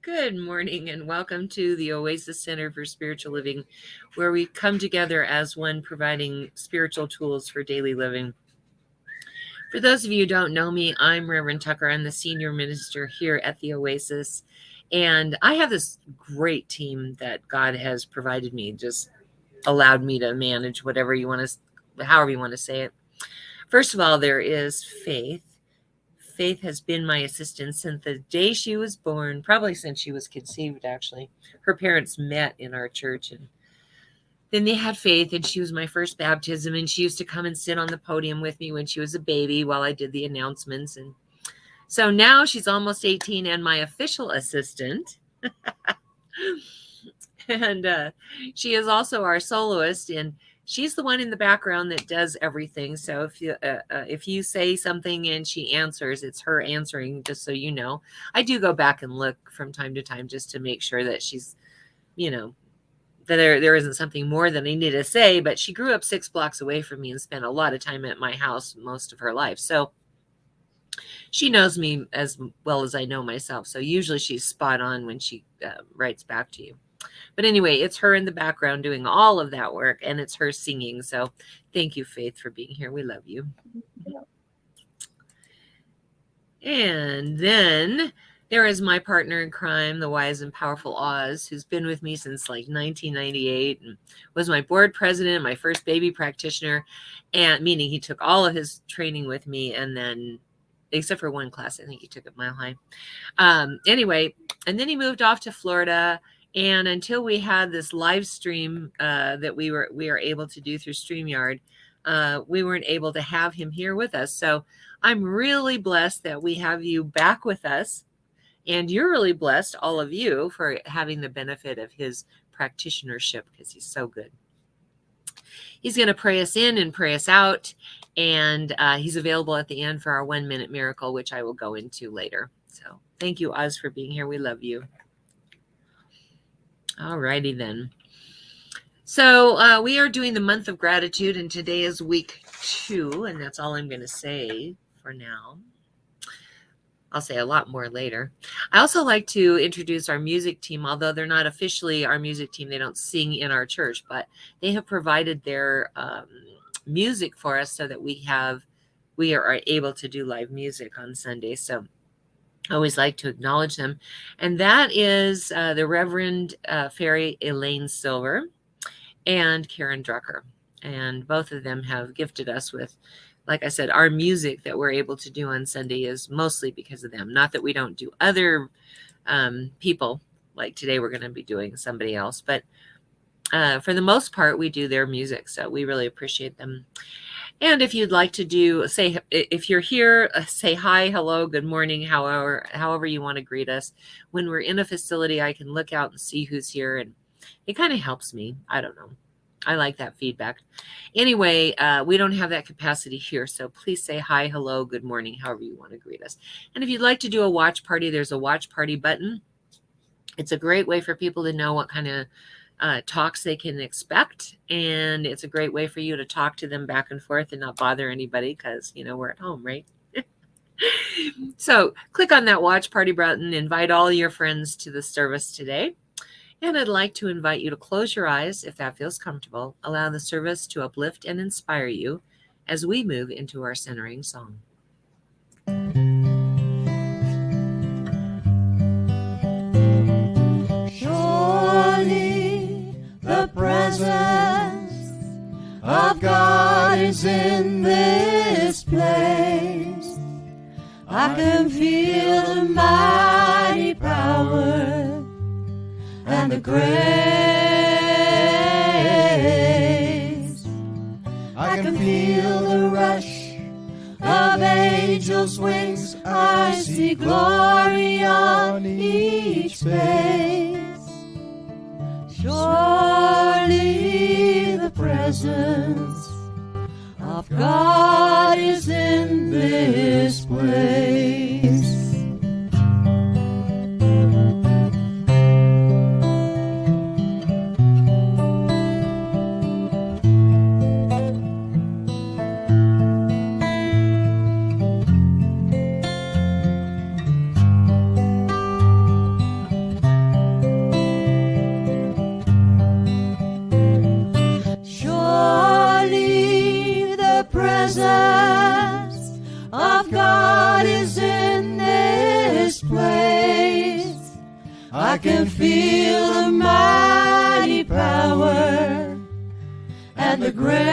Good morning and welcome to the Oasis Center for Spiritual Living, where we come together as one providing spiritual tools for daily living. For those of you who don't know me, I'm Reverend Tucker. I'm the senior minister here at the Oasis, and I have this great team that God has provided me, just allowed me to manage whatever you want to, however you want to say it. First of all, there is Faith. Faith has been my assistant since the day she was born, probably since she was conceived, actually. Her parents met in our church, and then they had Faith, and she was my first baptism, and she used to come and sit on the podium with me when she was a baby while I did the announcements. And so now she's almost 18 and my official assistant. And she is also our soloist, and she's the one in the background that does everything. So if you say something and she answers, it's her answering, just so you know. I do go back and look from time to time just to make sure that she's, that there isn't something more than I need to say. But she grew up 6 blocks away from me and spent a lot of time at my house most of her life. So she knows me as well as I know myself. So usually she's spot on when she writes back to you. But anyway, it's her in the background doing all of that work, and it's her singing. So thank you, Faith, for being here. We love you. And then there is my partner in crime, the wise and powerful Oz, who's been with me since like 1998 and was my board president, my first baby practitioner, and meaning he took all of his training with me, and then except for one class, I think he took at Mile High. Anyway, and then he moved off to Florida. And until we had this live stream that we are able to do through StreamYard, we weren't able to have him here with us. So I'm really blessed that we have you back with us. And you're really blessed, all of you, for having the benefit of his practitionership, because he's so good. He's going to pray us in and pray us out. And he's available at the end for our 1-minute miracle, which I will go into later. So thank you, Oz, for being here. We love you. All righty then. So we are doing the month of gratitude, and today is week 2, and that's all I'm going to say for now. I'll say a lot more later. I also like to introduce our music team, although they're not officially our music team. They don't sing in our church, but they have provided their music for us so that we are able to do live music on Sunday. So I always like to acknowledge them. And that is the Reverend Fairy Elaine Silver and Karen Drucker. And both of them have gifted us with, like I said, our music that we're able to do on Sunday is mostly because of them. Not that we don't do other people, like today we're going to be doing somebody else. But for the most part, we do their music. So we really appreciate them. And if you'd like to if you're here, say hi, hello, good morning, however you want to greet us. When we're in a facility, I can look out and see who's here, and it kind of helps me. I don't know. I like that feedback. Anyway, we don't have that capacity here, so please say hi, hello, good morning, however you want to greet us. And if you'd like to do a watch party, there's a watch party button. It's a great way for people to know what kind of talks they can expect, and it's a great way for you to talk to them back and forth and not bother anybody, because we're at home, right? So click on that watch party button, invite all your friends to the service today, and I'd like to invite you to close your eyes if that feels comfortable. Allow the service to uplift and inspire you as we move into our centering song. The presence of God is in this place. I can feel the mighty power and the grace. I can feel the rush of angels' wings. I see glory on each face. Surely the presence of God is in this place. I can feel the mighty power and the grace.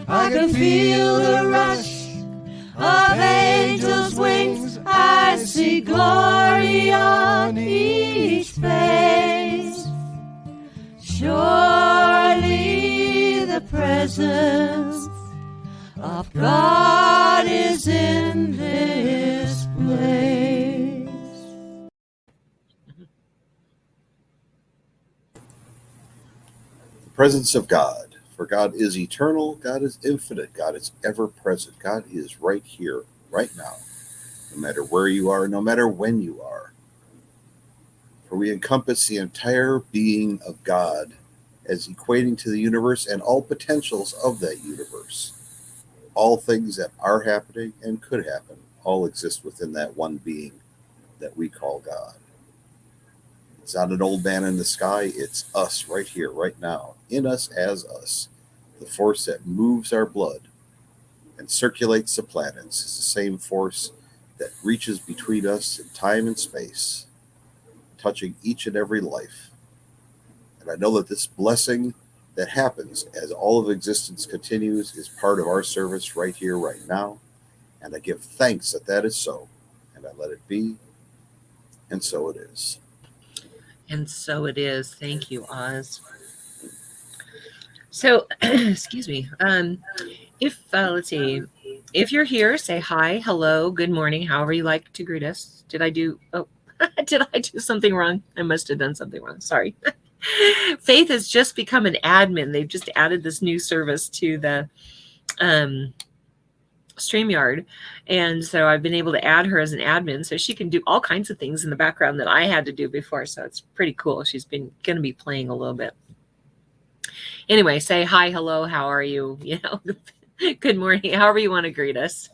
I can feel the rush of angels' wings. I see glory on each face. Surely the presence of God is in this place. The presence of God. For God is eternal, God is infinite, God is ever present. God is right here, right now, no matter where you are, no matter when you are. For we encompass the entire being of God as equating to the universe and all potentials of that universe. All things that are happening and could happen all exist within that one being that we call God. It's not an old man in the sky, it's us right here, right now, in us as us. The force that moves our blood and circulates the planets is the same force that reaches between us in time and space, touching each and every life. And I know that this blessing that happens as all of existence continues is part of our service right here, right now. And I give thanks that that is so. And I let it be. And so it is. And so it is. Thank you, Oz. So, excuse me. If let's see, if you're here, say hi, hello, good morning, however you like to greet us. Did I do something wrong? I must have done something wrong. Sorry. Faith has just become an admin. They've just added this new service to the StreamYard. And so I've been able to add her as an admin so she can do all kinds of things in the background that I had to do before. So it's pretty cool. She's going to be playing a little bit. Anyway, say hi, hello, how are you? You know, good morning, however you want to greet us.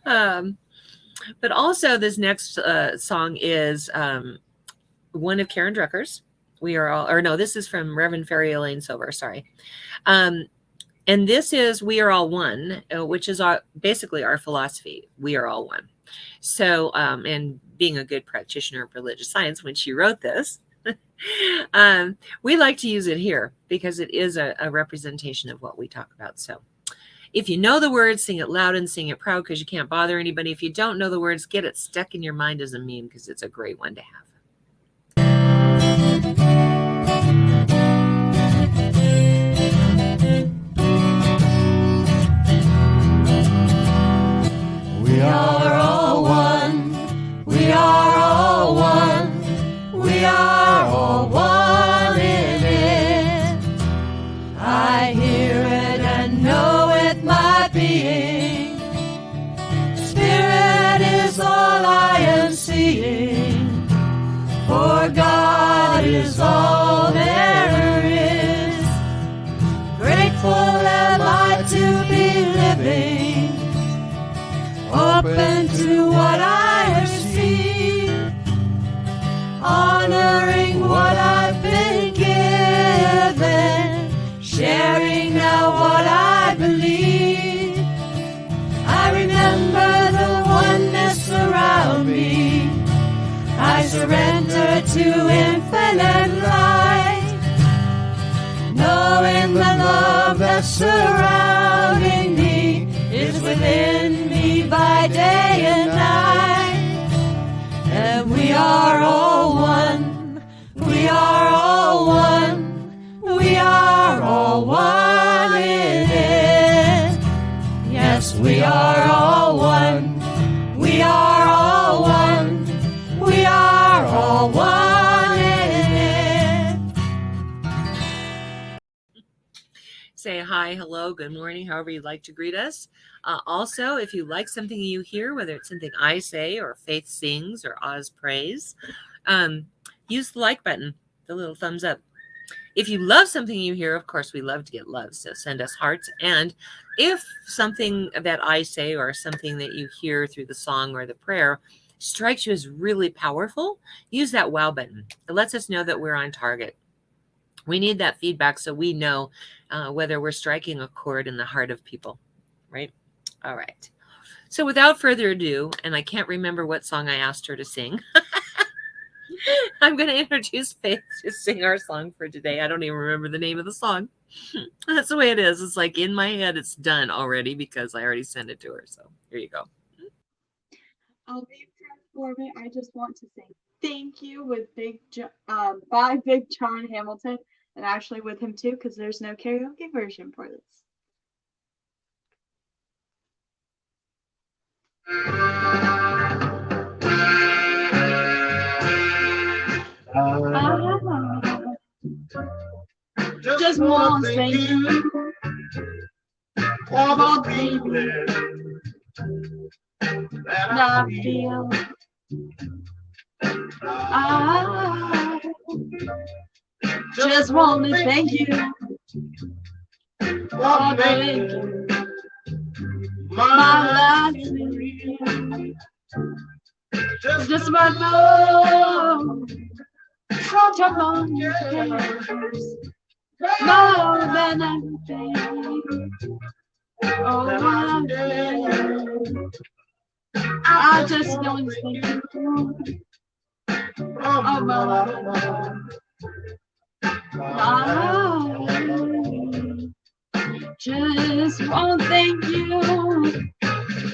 But also this next song is one of Karen Drucker's. We are all, or no, this is from Reverend Ferry Elaine Silver, sorry. And this is We Are All One, which is basically our philosophy. We are all one. So, and being a good practitioner of religious science, when she wrote this, we like to use it here because it is a representation of what we talk about. So if you know the words, sing it loud and sing it proud because you can't bother anybody. If you don't know the words, get it stuck in your mind as a meme because it's a great one to have. We are all one. We are all one. We are all one in it. I hear it and know it, my being. Spirit is all I am seeing. For God is all there is. Grateful am I to be living, open to what I have seen, honoring what I've been given, sharing now what I believe. I remember the oneness around me. I surrender to infinite light, knowing the love that's surrounding me is within me by day and night. And we are all one. We are all one. We are all one in it. Yes, we are all one. We are all one. We are all one in it. Say hi, hello, good morning, however you'd like to greet us. Also, if you like something you hear, whether it's something I say or Faith sings or Oz prays, use the like button, the little thumbs up. If you love something you hear, of course, we love to get love, so send us hearts. And if something that I say or something that you hear through the song or the prayer strikes you as really powerful, use that wow button. It lets us know that we're on target. We need that feedback so we know whether we're striking a chord in the heart of people, right? All right. So without further ado, and I can't remember what song I asked her to sing, I'm going to introduce Faith to sing our song for today. I don't even remember the name of the song. That's the way it is. It's like in my head, it's done already because I already sent it to her. So here you go. I'll be for me. I just want to say thank you with by Big John Hamilton, and actually with him too, because there's no karaoke version for this. Just want to thank you for the feeling that I feel. I just want to thank you for making my life real. Just my love, touch on your face, more than anything. Oh, one day, I just want to thank you. Oh, my life. I just want to thank you.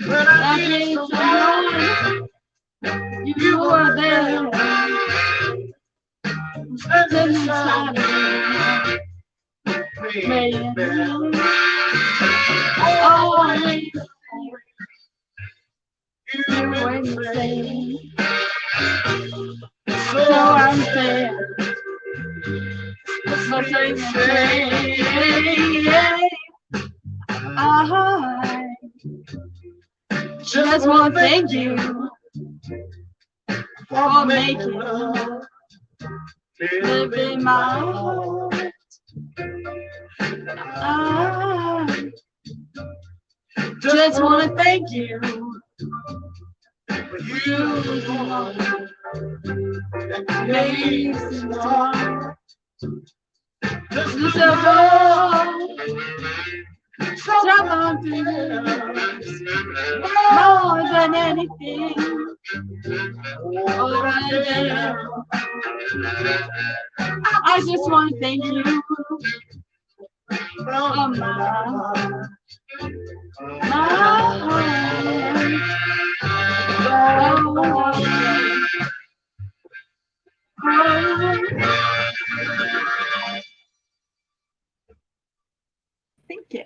I need someone. You were there. Standing inside me. Baby. Oh, I need you when you say. So I'm saying. But I just want to thank you for making love live in my heart. I just want to thank you for you amazing heart. This is a love, something more than anything. Oh, I just want to thank you from my Thank you.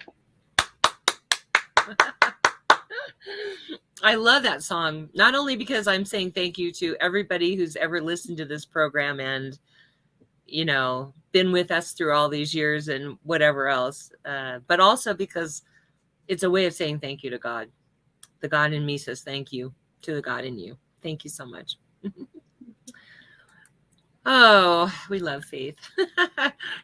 I love that song, not only because I'm saying thank you to everybody who's ever listened to this program and, you know, been with us through all these years and whatever else, but also because it's a way of saying thank you to God. The God in me says thank you to the God in you. Thank you so much. Oh, we love Faith.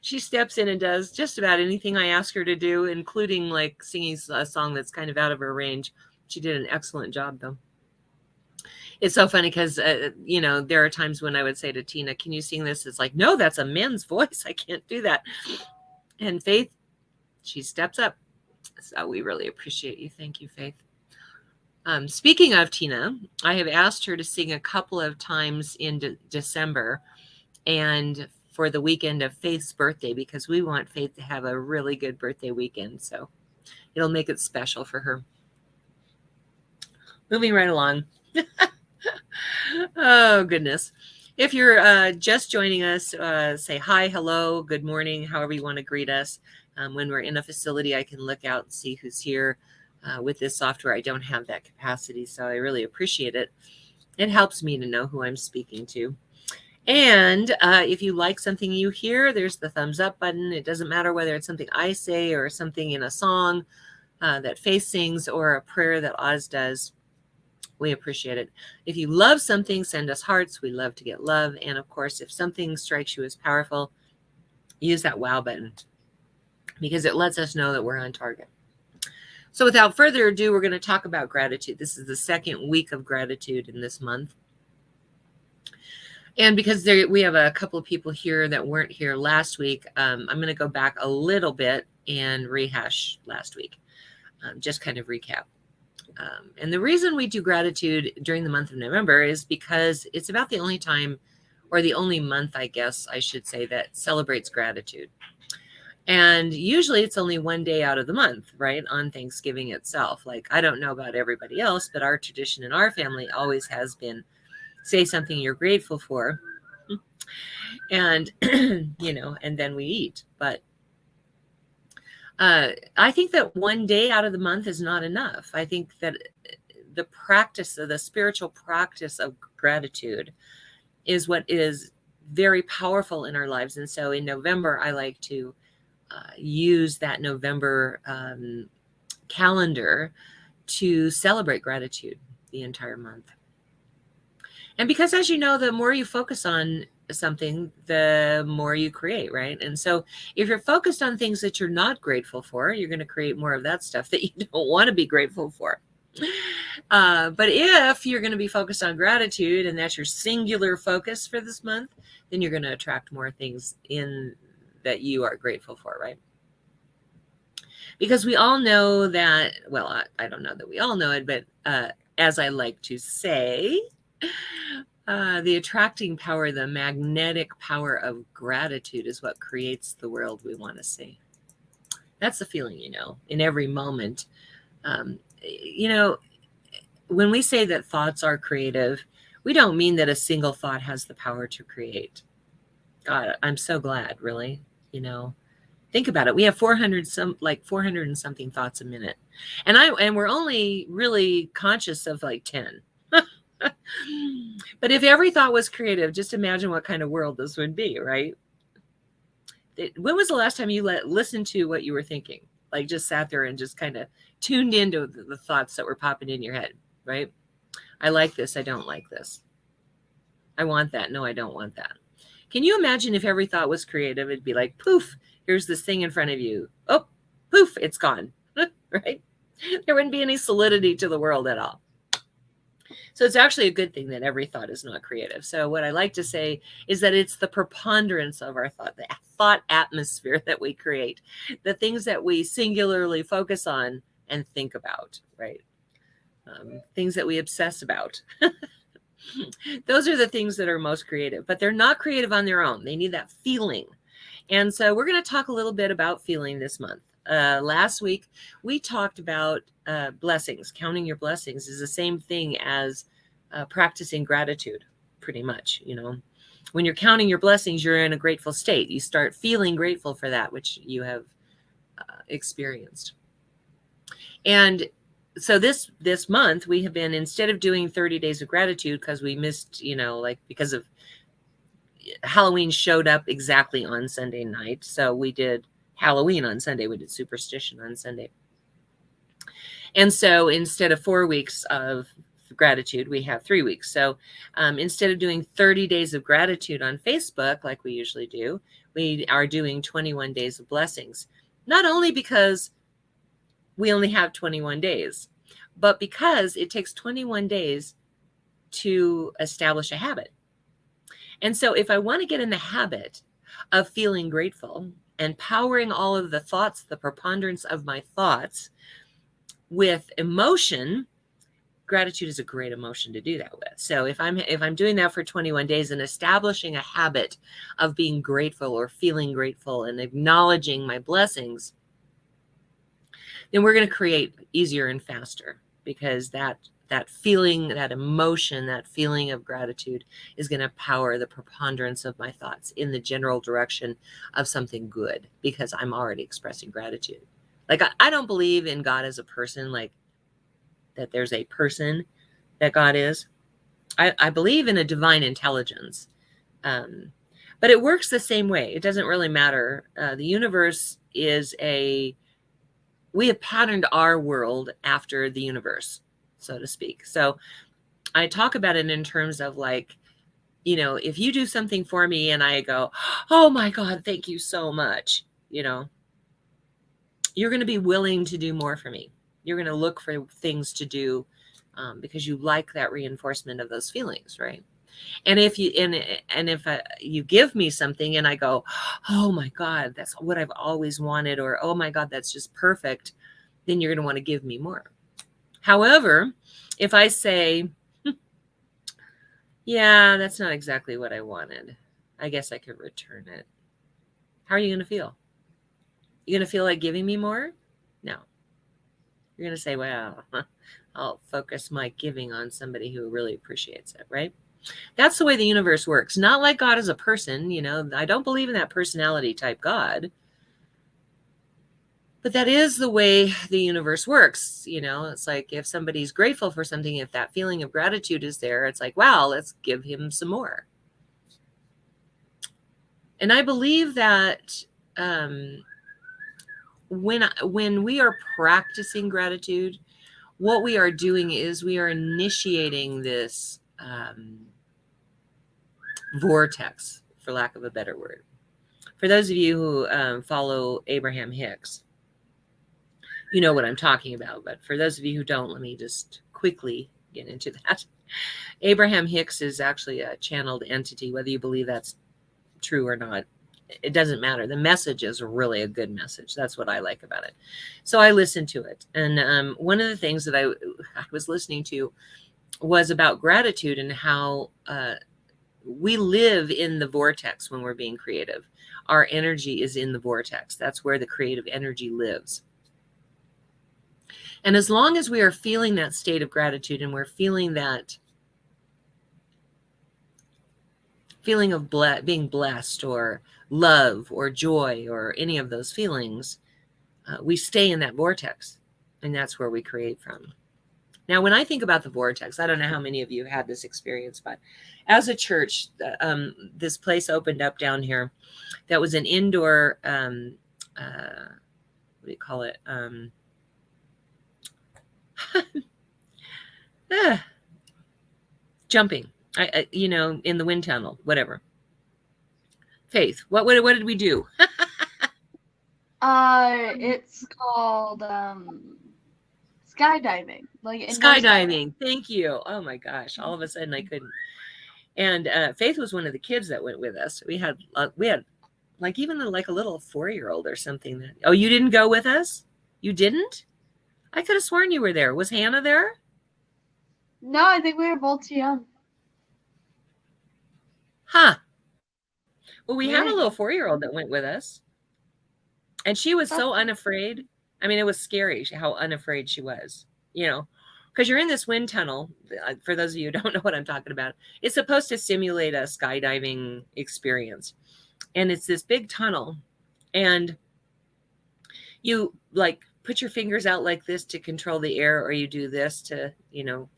She steps in and does just about anything I ask her to do, including like singing a song that's kind of out of her range. She did an excellent job, though. It's so funny because, you know, there are times when I would say to Tina, can you sing this? It's like, no, that's a man's voice. I can't do that. And Faith, she steps up. So we really appreciate you. Thank you, Faith. Speaking of Tina, I have asked her to sing a couple of times in December and for the weekend of Faith's birthday, because we want Faith to have a really good birthday weekend. So it'll make it special for her. Moving right along. Oh, goodness. If you're just joining us, say hi, hello, good morning, however you want to greet us. When we're in a facility, I can look out and see who's here. With this software, I don't have that capacity, so I really appreciate it. It helps me to know who I'm speaking to. And if you like something you hear, there's the thumbs up button. It doesn't matter whether it's something I say or something in a song that Faith sings or a prayer that Oz does. We appreciate it. If you love something, send us hearts. We love to get love. And of course, if something strikes you as powerful, use that wow button because it lets us know that we're on target. So without further ado, we're going to talk about gratitude. This is the second week of gratitude in this month. And because we have a couple of people here that weren't here last week, I'm going to go back a little bit and rehash last week. Just kind of recap. And the reason we do gratitude during the month of November is because it's about the only time, or the only month, I guess I should say, that celebrates gratitude. And usually it's only one day out of the month, right? On Thanksgiving itself. Like, I don't know about everybody else, but our tradition in our family always has been say something you're grateful for. And, and then we eat. But I think that one day out of the month is not enough. I think that the spiritual practice of gratitude is what is very powerful in our lives. And so in November, I like to use that November calendar to celebrate gratitude the entire month. And because, as you know, the more you focus on something, the more you create, right? And so if you're focused on things that you're not grateful for, you're going to create more of that stuff that you don't want to be grateful for. But if you're going to be focused on gratitude, and that's your singular focus for this month, then you're going to attract more things in that you are grateful for, right? Because we all know that, well, I don't know that we all know it, but as I like to say, the attracting power, the magnetic power of gratitude is what creates the world we want to see. That's the feeling, in every moment. When we say that thoughts are creative, we don't mean that a single thought has the power to create. God, I'm so glad, really. Think about it. We have 400 and something thoughts a minute. And we're only really conscious of like 10. But if every thought was creative, just imagine what kind of world this would be, right? When was the last time you listened to what you were thinking? Like, just sat there and just kind of tuned into the thoughts that were popping in your head, right? I like this. I don't like this. I want that. No, I don't want that. Can you imagine if every thought was creative? It'd be like, poof, here's this thing in front of you. Oh, poof, it's gone, right? There wouldn't be any solidity to the world at all. So it's actually a good thing that every thought is not creative. So what I like to say is that it's the preponderance of our thought, the thought atmosphere that we create, the things that we singularly focus on and think about, right? Things that we obsess about. Those are the things that are most creative, but they're not creative on their own. They need that feeling. And so we're going to talk a little bit about feeling this month. Last week, we talked about blessings. Counting your blessings is the same thing as practicing gratitude, pretty much. When you're counting your blessings, you're in a grateful state. You start feeling grateful for that which you have experienced. And so this month, we have been, instead of doing 30 days of gratitude because we missed, because of Halloween showed up exactly on Sunday night. So we did Halloween on Sunday. We did superstition on Sunday. And so instead of 4 weeks of gratitude, we have 3 weeks. So instead of doing 30 days of gratitude on Facebook, like we usually do, we are doing 21 days of blessings. Not only because we only have 21 days, but because it takes 21 days to establish a habit. And so if I want to get in the habit of feeling grateful and powering all of the thoughts, the preponderance of my thoughts with emotion, gratitude is a great emotion to do that with. So if I'm doing that for 21 days and establishing a habit of being grateful or feeling grateful and acknowledging my blessings, then we're going to create easier and faster, because that feeling, that emotion, that feeling of gratitude is going to power the preponderance of my thoughts in the general direction of something good, because I'm already expressing gratitude. Like, I don't believe in God as a person, like that there's a person that God is. I believe in a divine intelligence. But it works the same way. It doesn't really matter. The universe is we have patterned our world after the universe, so to speak. So I talk about it in terms of like, if you do something for me and I go, oh my God, thank you so much, you're going to be willing to do more for me. You're going to look for things to do because you like that reinforcement of those feelings, right? And if you give me something and I go, oh my God, that's what I've always wanted, or oh my God, that's just perfect, then you're going to want to give me more. However, if I say, yeah, that's not exactly what I wanted, I guess I could return it. How are you going to feel? You going to feel like giving me more? No. You're going to say, well, I'll focus my giving on somebody who really appreciates it, right? That's the way the universe works. Not like God as a person, you know, I don't believe in that personality type God. But that is the way the universe works. You know, it's like if somebody's grateful for something, if that feeling of gratitude is there, it's like, wow, let's give him some more. And I believe that when we are practicing gratitude, what we are doing is we are initiating this vortex, for lack of a better word. For those of you who follow Abraham Hicks, you know what I'm talking about. But for those of you who don't, let me just quickly get into that. Abraham Hicks is actually a channeled entity, whether you believe that's true or not. It doesn't matter. The message is really a good message. That's what I like about it. So I listened to it. And one of the things that I was listening to was about gratitude and how we live in the vortex when we're being creative. Our energy is in the vortex. That's where the creative energy lives. And as long as we are feeling that state of gratitude and we're feeling that feeling of being blessed or love or joy or any of those feelings, we stay in that vortex, and that's where we create from. Now, when I think about the vortex, I don't know how many of you had this experience, but as a church, this place opened up down here that was an indoor, what do you call it? Jumping, you know, in the wind tunnel, whatever. Faith, what did we do? It's called skydiving. Like skydiving. Thank you. Oh my gosh! All of a sudden, I couldn't. And Faith was one of the kids that went with us. We had like even like a little 4-year-old or something. That, oh, you didn't go with us? You didn't? I could have sworn you were there. Was Hannah there? No, I think we were both too young. Huh. Well, we had a little 4-year-old that went with us. And she was so unafraid. I mean, it was scary how unafraid she was, you know, because you're in this wind tunnel. For those of you who don't know what I'm talking about, it's supposed to simulate a skydiving experience. And it's this big tunnel. And you like put your fingers out like this to control the air, or you do this to, you know,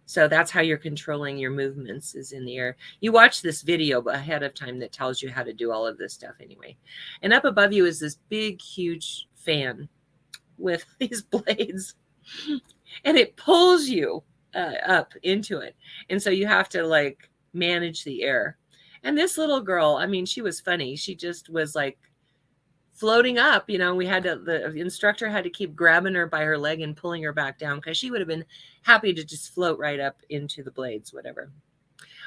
so that's how you're controlling your movements is in the air. You watch this video ahead of time that tells you how to do all of this stuff anyway. And up above you is this big, huge fan with these blades, and it pulls you up into it. And so you have to like manage the air. And this little girl, I mean, she was funny. She just was like floating up, you know. The instructor had to keep grabbing her by her leg and pulling her back down because she would have been happy to just float right up into the blades, whatever.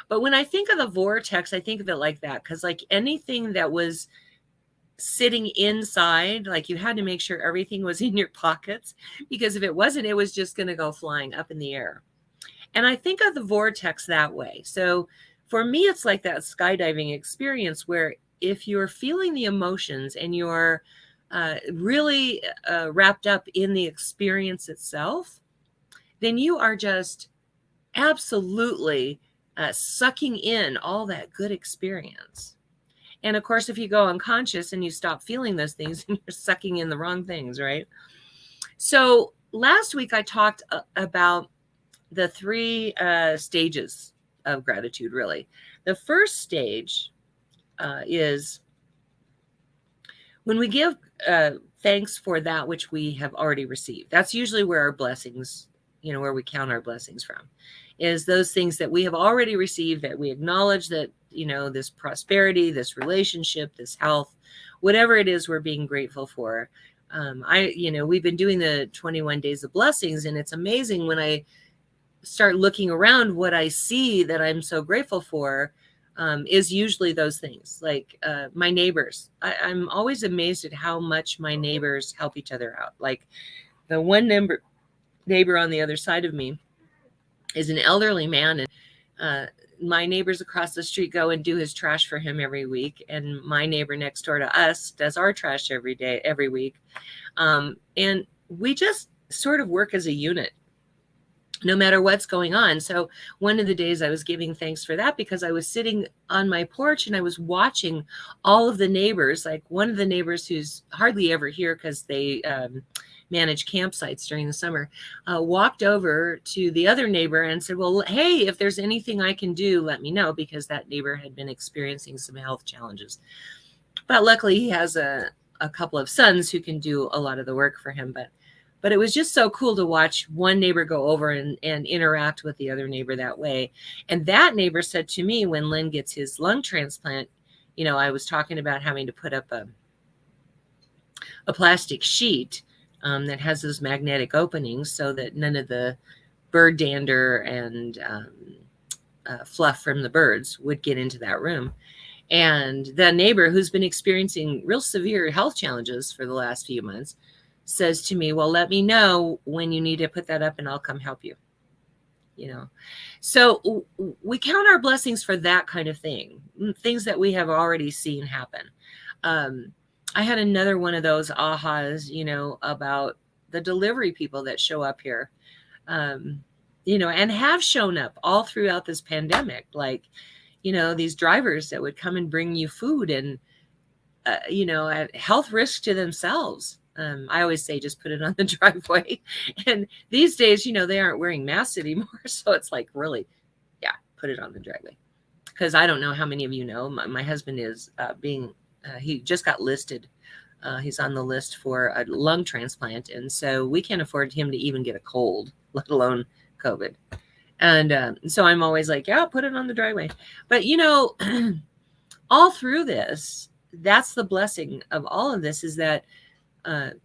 But when I think of the vortex, I think of it like that, because like anything that was sitting inside, like you had to make sure everything was in your pockets, because if it wasn't, it was just going to go flying up in the air. And I think of the vortex that way. So for me, it's like that skydiving experience where if you're feeling the emotions and you're really wrapped up in the experience itself, then you are just absolutely sucking in all that good experience. And of course, if you go unconscious and you stop feeling those things, you're sucking in the wrong things, right? So last week I talked about the 3 stages of gratitude, really. The first stage is when we give thanks for that which we have already received. That's usually where our blessings, you know, where we count our blessings from, is those things that we have already received, that we acknowledge that, you know, this prosperity, this relationship, this health, whatever it is we're being grateful for. We've been doing the 21 days of blessings, and it's amazing when I start looking around, what I see that I'm so grateful for is usually those things, like my neighbors. I'm always amazed at how much my neighbors help each other out. Like the one neighbor on the other side of me is an elderly man, and my neighbors across the street go and do his trash for him every week, and my neighbor next door to us does our trash every week. And we just sort of work as a unit, no matter what's going on. So one of the days I was giving thanks for that, because I was sitting on my porch and I was watching all of the neighbors, like one of the neighbors who's hardly ever here because they manage campsites during the summer, walked over to the other neighbor and said, well, hey, if there's anything I can do, let me know, because that neighbor had been experiencing some health challenges. But luckily he has a couple of sons who can do a lot of the work for him. But it was just so cool to watch one neighbor go over and interact with the other neighbor that way. And that neighbor said to me, when Len gets his lung transplant, you know, I was talking about having to put up a plastic sheet that has those magnetic openings so that none of the bird dander and fluff from the birds would get into that room. And the neighbor, who's been experiencing real severe health challenges for the last few months, says to me, well, let me know when you need to put that up and I'll come help you. You know, so we count our blessings for that kind of thing, things that we have already seen happen. I had another one of those ahas, you know, about the delivery people that show up here, you know, and have shown up all throughout this pandemic. Like, you know, these drivers that would come and bring you food and, you know, at health risk to themselves. I always say, just put it on the driveway. And these days, you know, they aren't wearing masks anymore. So it's like, really, yeah, put it on the driveway. Because I don't know how many of you know, my husband is he just got listed. He's on the list for a lung transplant. And so we can't afford him to even get a cold, let alone COVID. And so I'm always like, yeah, put it on the driveway. But, you know, all through this, that's the blessing of all of this, is that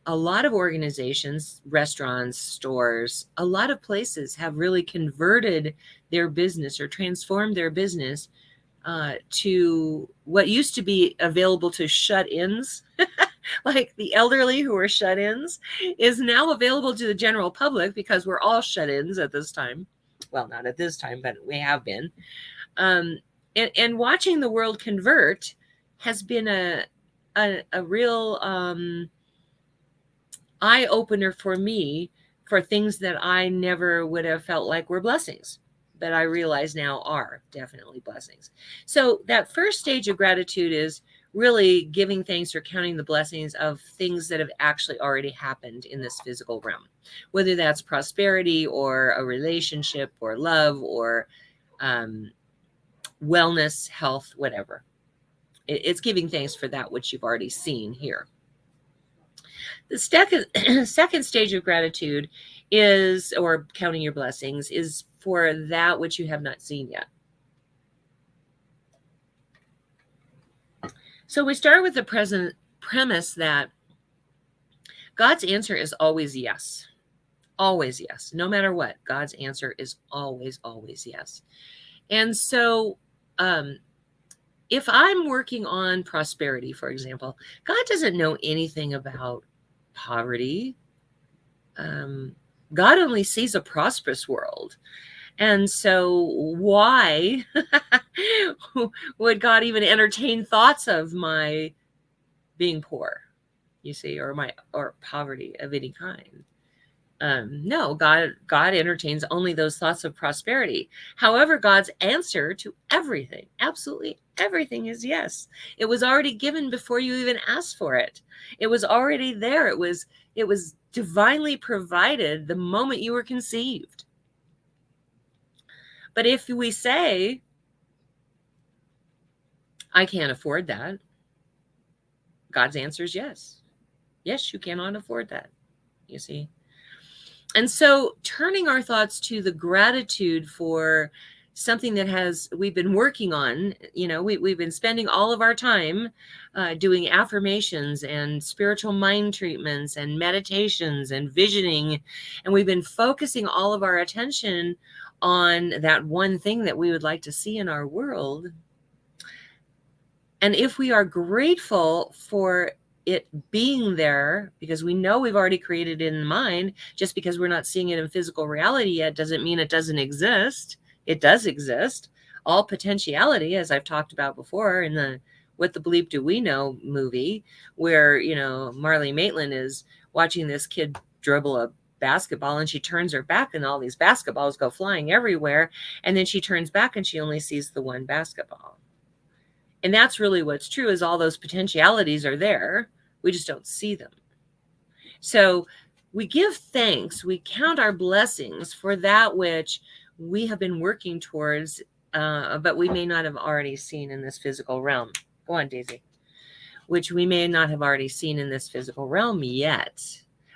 a lot of organizations, restaurants, stores, a lot of places have really converted their business or transformed their business to what used to be available to shut-ins, like the elderly who are shut-ins, is now available to the general public because we're all shut-ins at this time. Well, not at this time, but we have been. And watching the world convert has been a real eye-opener for me, for things that I never would have felt like were blessings, but I realize now are definitely blessings. So that first stage of gratitude is really giving thanks or counting the blessings of things that have actually already happened in this physical realm, whether that's prosperity or a relationship or love or wellness, health, whatever. It's giving thanks for that which you've already seen here. The second stage of gratitude is, or counting your blessings, is for that which you have not seen yet. So we start with the present premise that God's answer is always yes. Always yes. No matter what, God's answer is always, always yes. And so if I'm working on prosperity, for example, God doesn't know anything about poverty. God only sees a prosperous world. And so why would God even entertain thoughts of my being poor, you see, or poverty of any kind? No, God entertains only those thoughts of prosperity. However, God's answer to everything, absolutely everything, is yes. It was already given before you even asked for it. It was already there. It was divinely provided the moment you were conceived. But if we say, I can't afford that, God's answer is yes. Yes, you cannot afford that, you see. And so turning our thoughts to the gratitude for something that we've been working on, you know, we've been spending all of our time doing affirmations and spiritual mind treatments and meditations and visioning. And we've been focusing all of our attention on that one thing that we would like to see in our world. And if we are grateful for it being there, because we know we've already created it in the mind. Just because we're not seeing it in physical reality yet doesn't mean it doesn't exist. It does exist. All potentiality, as I've talked about before in the What the Bleep Do We Know movie, where, Marley Maitland is watching this kid dribble a basketball, and she turns her back and all these basketballs go flying everywhere. And then she turns back and she only sees the one basketball. And that's really what's true, is all those potentialities are there. We just don't see them. So we give thanks. We count our blessings for that which we have been working towards, but we may not have already seen in this physical realm. Go on, Daisy. Which we may not have already seen in this physical realm yet.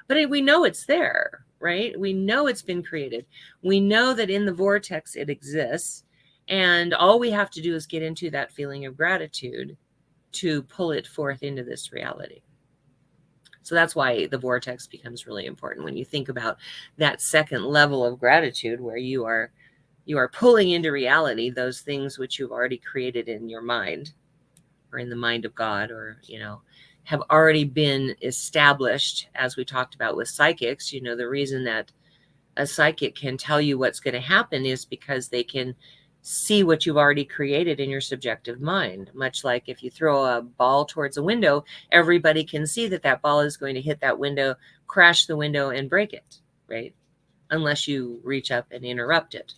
But we know it's there, right? We know it's been created. We know that in the vortex it exists. And all we have to do is get into that feeling of gratitude to pull it forth into this reality. So that's why the vortex becomes really important when you think about that second level of gratitude, where you are pulling into reality those things which you've already created in your mind, or in the mind of God, or, have already been established, as we talked about with psychics. The reason that a psychic can tell you what's going to happen is because they can see what you've already created in your subjective mind. Much like if you throw a ball towards a window, everybody can see that that ball is going to hit that window, crash the window, and break it, right? Unless you reach up and interrupt it.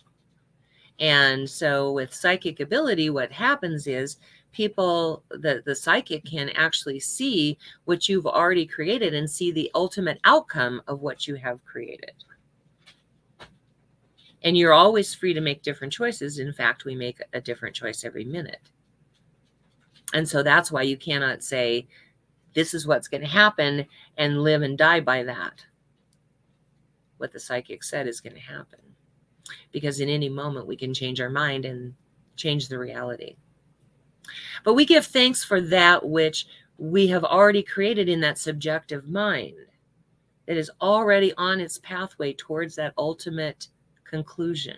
And so with psychic ability, what happens is the psychic can actually see what you've already created and see the ultimate outcome of what you have created. And you're always free to make different choices. In fact, we make a different choice every minute. And so that's why you cannot say, this is what's going to happen, and live and die by that. What the psychic said is going to happen. Because in any moment we can change our mind and change the reality. But we give thanks for that which we have already created in that subjective mind, that is already on its pathway towards that ultimate conclusion.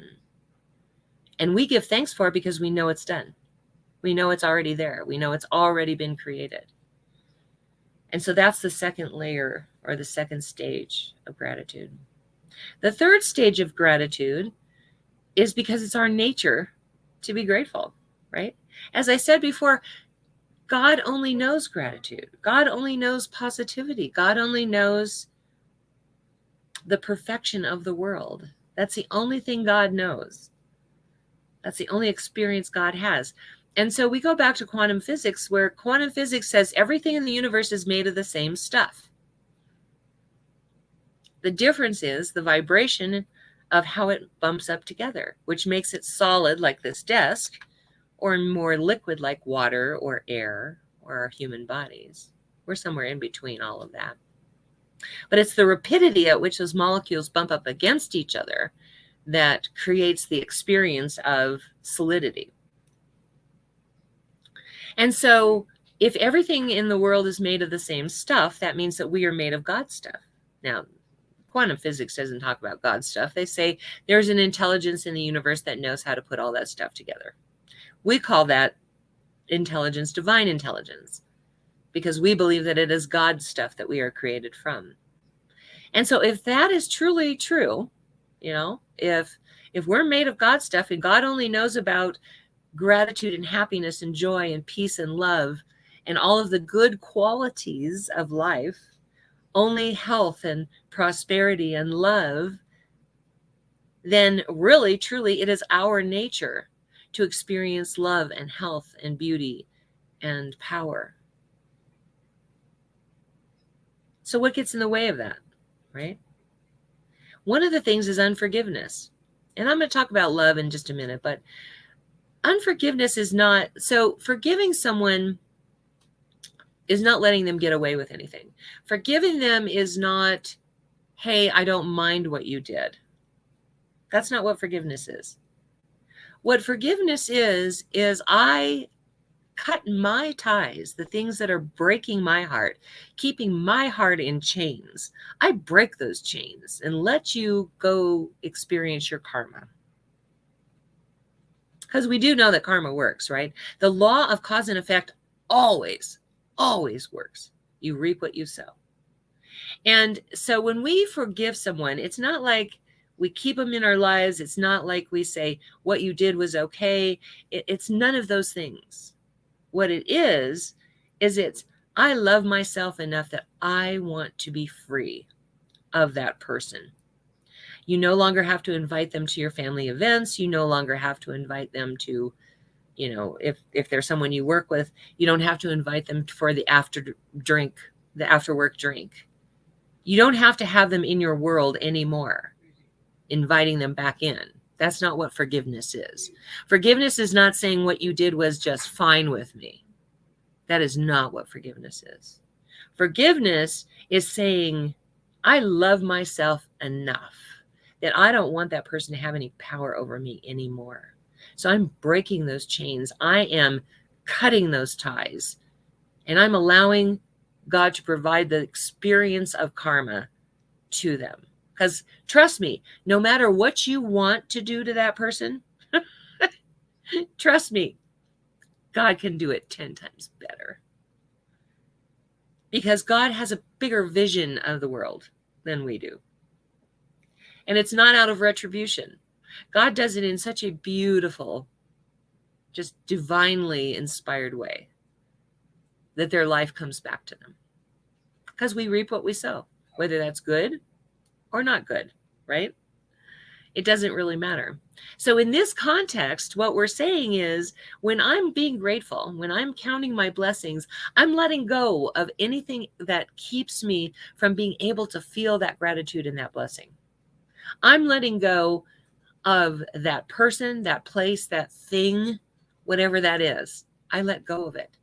And we give thanks for it because we know it's done. We know it's already there. We know it's already been created. And so that's the second layer, or the second stage of gratitude. The third stage of gratitude is because it's our nature to be grateful, right? As I said before, God only knows gratitude. God only knows positivity. God only knows the perfection of the world. That's the only thing God knows. That's the only experience God has. And so we go back to quantum physics, where quantum physics says everything in the universe is made of the same stuff. The difference is the vibration of how it bumps up together, which makes it solid like this desk, or more liquid like water or air or our human bodies. We're somewhere in between all of that. But it's the rapidity at which those molecules bump up against each other that creates the experience of solidity. And so if everything in the world is made of the same stuff, that means that we are made of God's stuff. Now, quantum physics doesn't talk about God's stuff. They say there's an intelligence in the universe that knows how to put all that stuff together. We call that intelligence divine intelligence, because we believe that it is God's stuff that we are created from. And so if that is truly true, if we're made of God's stuff, and God only knows about gratitude and happiness and joy and peace and love and all of the good qualities of life, only health and prosperity and love, then really, truly, it is our nature to experience love and health and beauty and power. So what gets in the way of that, right? One of the things is unforgiveness. And I'm going to talk about love in just a minute, but unforgiveness is not, so forgiving someone is not letting them get away with anything. Forgiving them is not, hey, I don't mind what you did. That's not what forgiveness is. What forgiveness is I cut my ties, the things that are breaking my heart, keeping my heart in chains. I break those chains and let you go experience your karma. Because we do know that karma works, right? The law of cause and effect always works. You reap what you sow. And so when we forgive someone, it's not like we keep them in our lives. It's not like we say, what you did was okay. It's none of those things. What it is it's, I love myself enough that I want to be free of that person. You no longer have to invite them to your family events. You no longer have to invite them to, if there's someone you work with, you don't have to invite them for the after work drink. You don't have to have them in your world anymore, inviting them back in. That's not what forgiveness is. Forgiveness is not saying what you did was just fine with me. That is not what forgiveness is. Forgiveness is saying, I love myself enough that I don't want that person to have any power over me anymore. So I'm breaking those chains. I am cutting those ties. And I'm allowing God to provide the experience of karma to them. Because trust me, no matter what you want to do to that person, trust me, God can do it 10 times better. Because God has a bigger vision of the world than we do. And it's not out of retribution. God does it in such a beautiful, just divinely inspired way that their life comes back to them. Because we reap what we sow, whether that's good or not good, right? It doesn't really matter. So in this context, what we're saying is when I'm being grateful, when I'm counting my blessings, I'm letting go of anything that keeps me from being able to feel that gratitude and that blessing. I'm letting go of that person, that place, that thing, whatever that is. I let go of it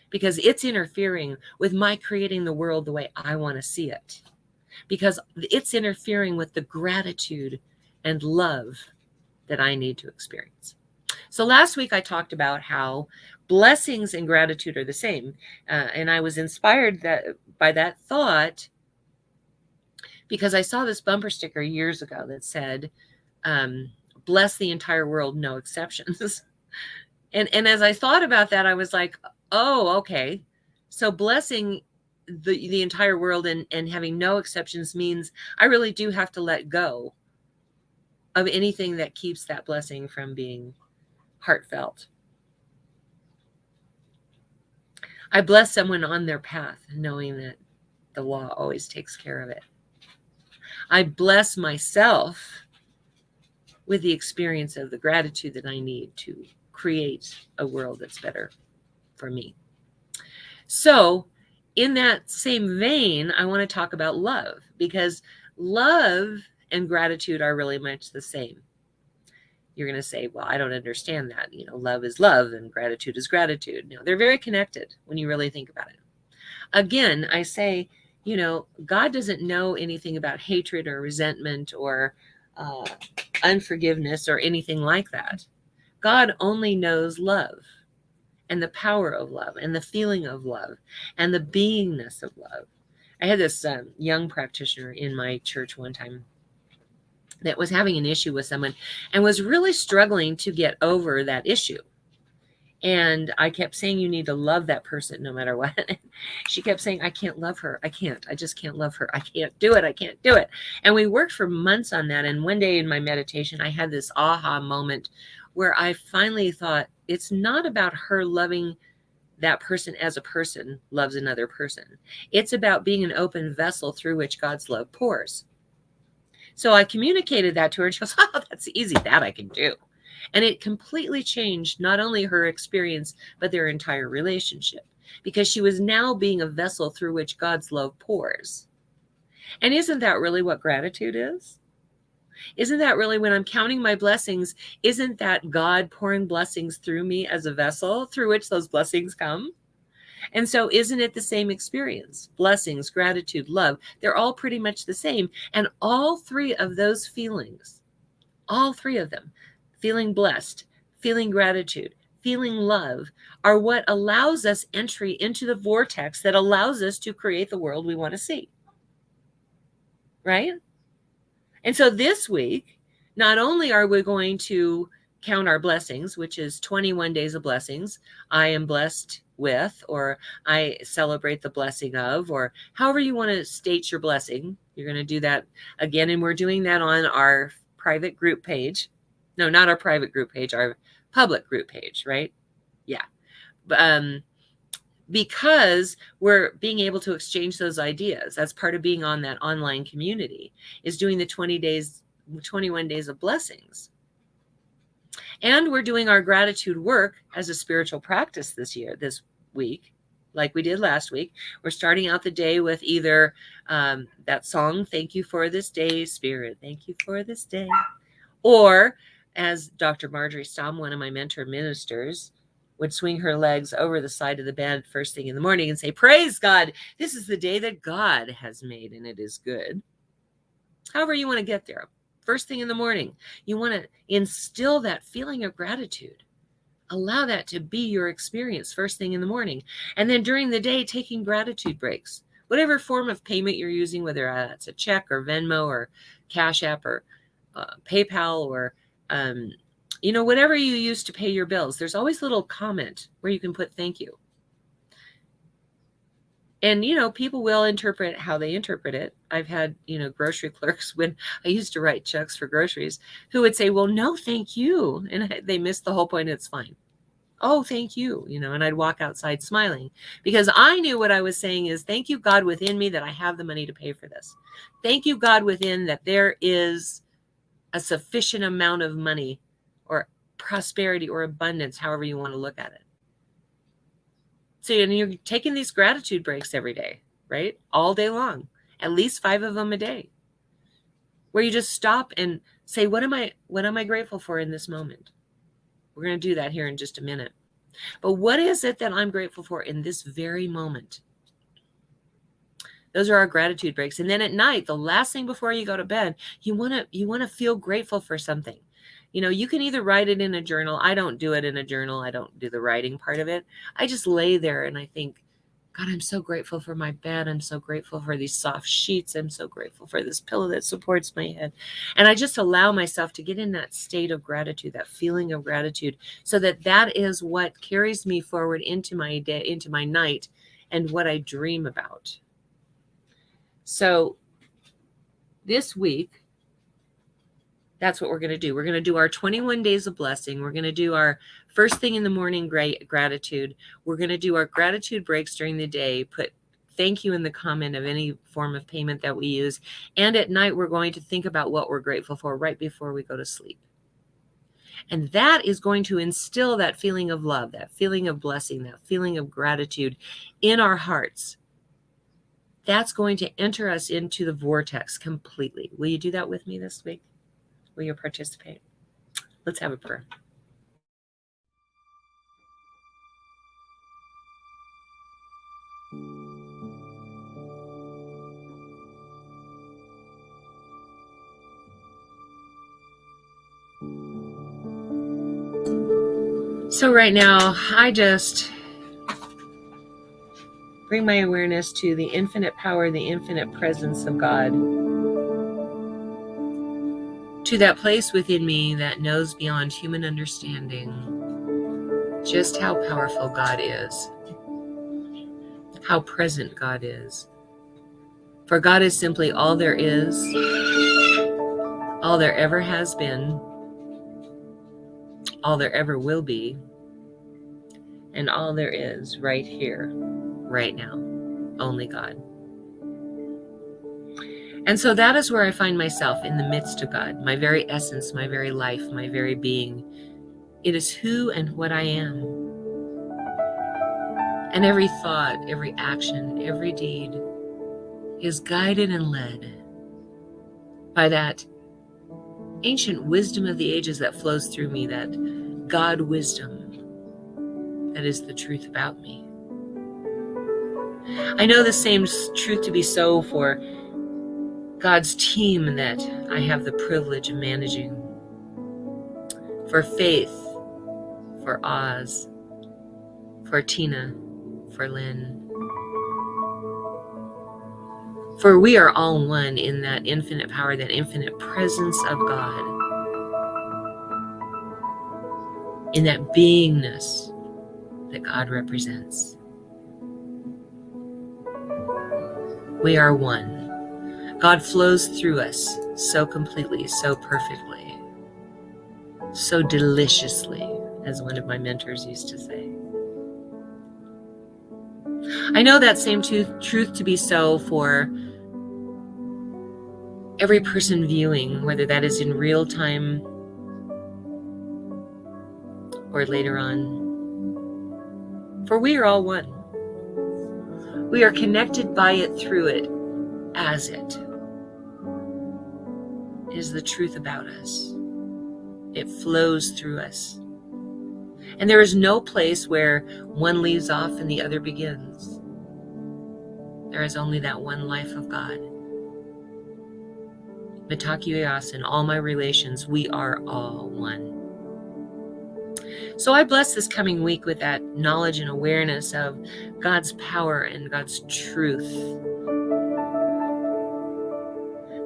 because it's interfering with my creating the world the way I want to see it, because it's interfering with the gratitude and love that I need to experience. So last week I talked about how blessings and gratitude are the same. And I was inspired by that thought because I saw this bumper sticker years ago that said, bless the entire world, no exceptions. And as I thought about that, I was like, oh, okay. So blessing the entire world and having no exceptions means I really do have to let go of anything that keeps that blessing from being heartfelt. I bless someone on their path, knowing that the law always takes care of it. I bless myself with the experience of the gratitude that I need to create a world that's better for me. So in that same vein, I want to talk about love, because love and gratitude are really much the same. You're going to say, well, I don't understand that. Love is love and gratitude is gratitude. No, they're very connected when you really think about it. Again, I say, God doesn't know anything about hatred or resentment or unforgiveness or anything like that. God only knows love and the power of love and the feeling of love and the beingness of love. I had this young practitioner in my church one time that was having an issue with someone and was really struggling to get over that issue. And I kept saying, you need to love that person no matter what. She kept saying, I can't love her. I just can't love her. I can't do it. I can't do it. And we worked for months on that. And one day in my meditation, I had this aha moment where I finally thought, it's not about her loving that person as a person loves another person. It's about being an open vessel through which God's love pours. So I communicated that to her. And she goes, oh, that's easy. That I can do. And it completely changed not only her experience, but their entire relationship, because she was now being a vessel through which God's love pours. And isn't that really what gratitude is? Isn't that really, when I'm counting my blessings, isn't that God pouring blessings through me as a vessel through which those blessings come? And so isn't it the same experience? Blessings, gratitude, love, they're all pretty much the same. And all three of those feelings, all three of them, feeling blessed, feeling gratitude, feeling love, are what allows us entry into the vortex that allows us to create the world we want to see. Right? And so this week, not only are we going to count our blessings, which is 21 days of blessings. I am blessed with, or I celebrate the blessing of, or however you want to state your blessing. You're going to do that again. And we're doing that on our private group page. No, not our private group page, our public group page, right? Yeah. Because we're being able to exchange those ideas. That's part of being on that online community, is doing the 21 days of blessings. And we're doing our gratitude work as a spiritual practice this week, like we did last week. We're starting out the day with either that song, "Thank You for This Day, Spirit, Thank You for This Day," or as Dr. Marjorie Stamm, one of my mentor ministers, would swing her legs over the side of the bed first thing in the morning and say, "Praise God, this is the day that God has made, and it is good." However you want to get there. First thing in the morning, you want to instill that feeling of gratitude. Allow that to be your experience first thing in the morning. And then during the day, taking gratitude breaks. Whatever form of payment you're using, whether it's a check or Venmo or Cash App or PayPal or, whatever you use to pay your bills, there's always a little comment where you can put thank you. And, people will interpret how they interpret it. I've had, grocery clerks when I used to write checks for groceries who would say, "Well, no, thank you." And they missed the whole point. It's fine. "Oh, thank you." And I'd walk outside smiling because I knew what I was saying is, thank you, God, within me that I have the money to pay for this. Thank you, God, within that there is a sufficient amount of money or prosperity or abundance, however you want to look at it. So you're taking these gratitude breaks every day, right? All day long, at least 5 of them a day, where you just stop and say, what am I grateful for in this moment? We're going to do that here in just a minute. But what is it that I'm grateful for in this very moment? Those are our gratitude breaks. And then at night, the last thing before you go to bed, you want to feel grateful for something. You can either write it in a journal. I don't do it in a journal. I don't do the writing part of it. I just lay there and I think, God, I'm so grateful for my bed. I'm so grateful for these soft sheets. I'm so grateful for this pillow that supports my head. And I just allow myself to get in that state of gratitude, that feeling of gratitude, so that is what carries me forward into my day, into my night, and what I dream about. So this week, that's what we're going to do. We're going to do our 21 days of blessing. We're going to do our first thing in the morning gratitude. We're going to do our gratitude breaks during the day. Put thank you in the comment of any form of payment that we use. And at night, we're going to think about what we're grateful for right before we go to sleep. And that is going to instill that feeling of love, that feeling of blessing, that feeling of gratitude in our hearts. That's going to enter us into the vortex completely. Will you do that with me this week? Will you participate? Let's have a prayer. So right now, I just bring my awareness to the infinite power, the infinite presence of God, to that place within me that knows beyond human understanding just how powerful God is, how present God is. For God is simply all there is, all there ever has been, all there ever will be, and all there is right here, right now. Only God. And so that is where I find myself, in the midst of God, my very essence, my very life, my very being. It is who and what I am. And every thought, every action, every deed is guided and led by that ancient wisdom of the ages that flows through me, that God wisdom that is the truth about me. I know the same truth to be so for God's team that I have the privilege of managing, for Faith, for Oz, for Tina, for Lynn. For we are all one in that infinite power, that infinite presence of God. in that beingness that God represents. We are one. God flows through us so completely, so perfectly, so deliciously, as one of my mentors used to say. I know that same truth to be so for every person viewing, whether that is in real time or later on. For we are all one. We are connected by it, through it, as it. It is the truth about us. It flows through us. And there is no place where one leaves off and the other begins. There is only that one life of God. Mitakuyeas, in all my relations, we are all one. So I bless this coming week with that knowledge and awareness of God's power and God's truth.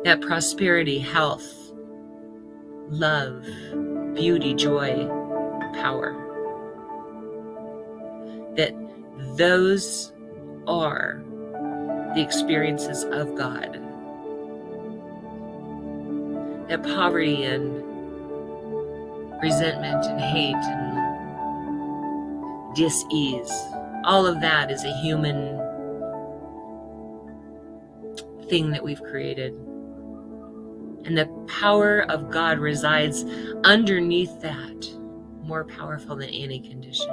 That prosperity, health, love, beauty, joy, power. That those are the experiences of God. That poverty and resentment and hate and dis-ease, all of that is a human thing that we've created. And the power of God resides underneath that, more powerful than any condition.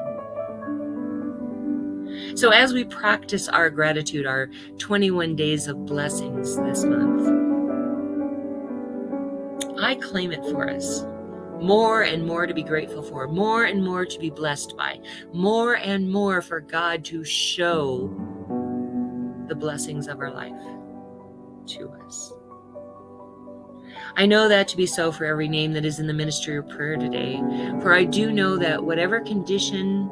So as we practice our gratitude, our 21 days of blessings this month, I claim it for us. More and more to be grateful for, more and more to be blessed by, more and more for God to show the blessings of our life to us. I know that to be so for every name that is in the ministry of prayer today, for I do know that whatever condition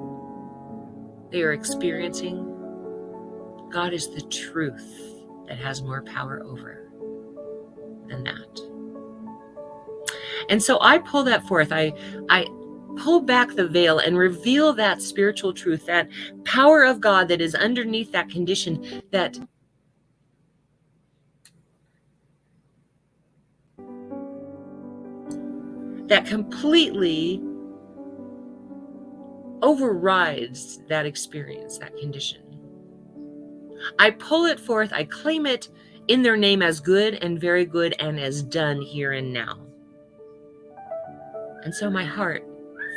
they are experiencing, God is the truth that has more power over than that. And so I pull that forth. I pull back the veil and reveal that spiritual truth, that power of God that is underneath that condition, that completely overrides that experience, that condition. I pull it forth. I claim it in their name as good and very good and as done here and now. And so my heart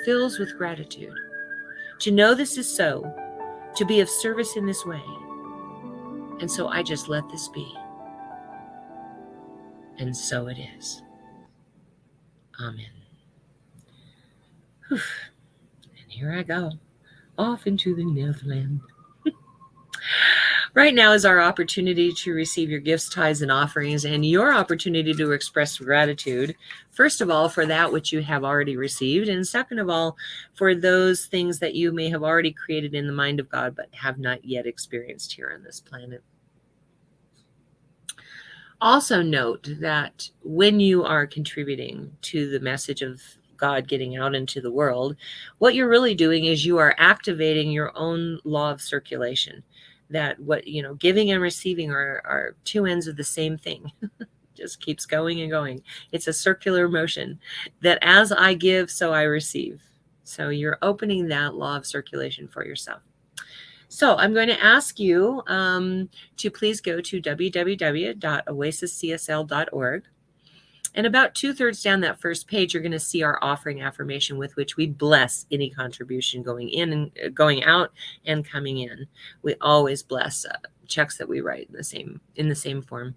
fills with gratitude to know this is so, to be of service in this way. And so I just let this be. And so it is. Amen. Whew. And here I go, off into the Netherlands. Right now is our opportunity to receive your gifts, tithes, and offerings, and your opportunity to express gratitude, first of all, for that which you have already received, and second of all, for those things that you may have already created in the mind of God but have not yet experienced here on this planet. Also note that when you are contributing to the message of God getting out into the world, what you're really doing is you are activating your own law of circulation. That giving and receiving are two ends of the same thing. Just keeps going and going. It's a circular motion that as I give, so I receive. So you're opening that law of circulation for yourself. So I'm going to ask you to please go to www.oasiscsl.org. And about 2/3 down that first page, you're going to see our offering affirmation with which we bless any contribution going in and going out and coming in. We always bless checks that we write in the same form.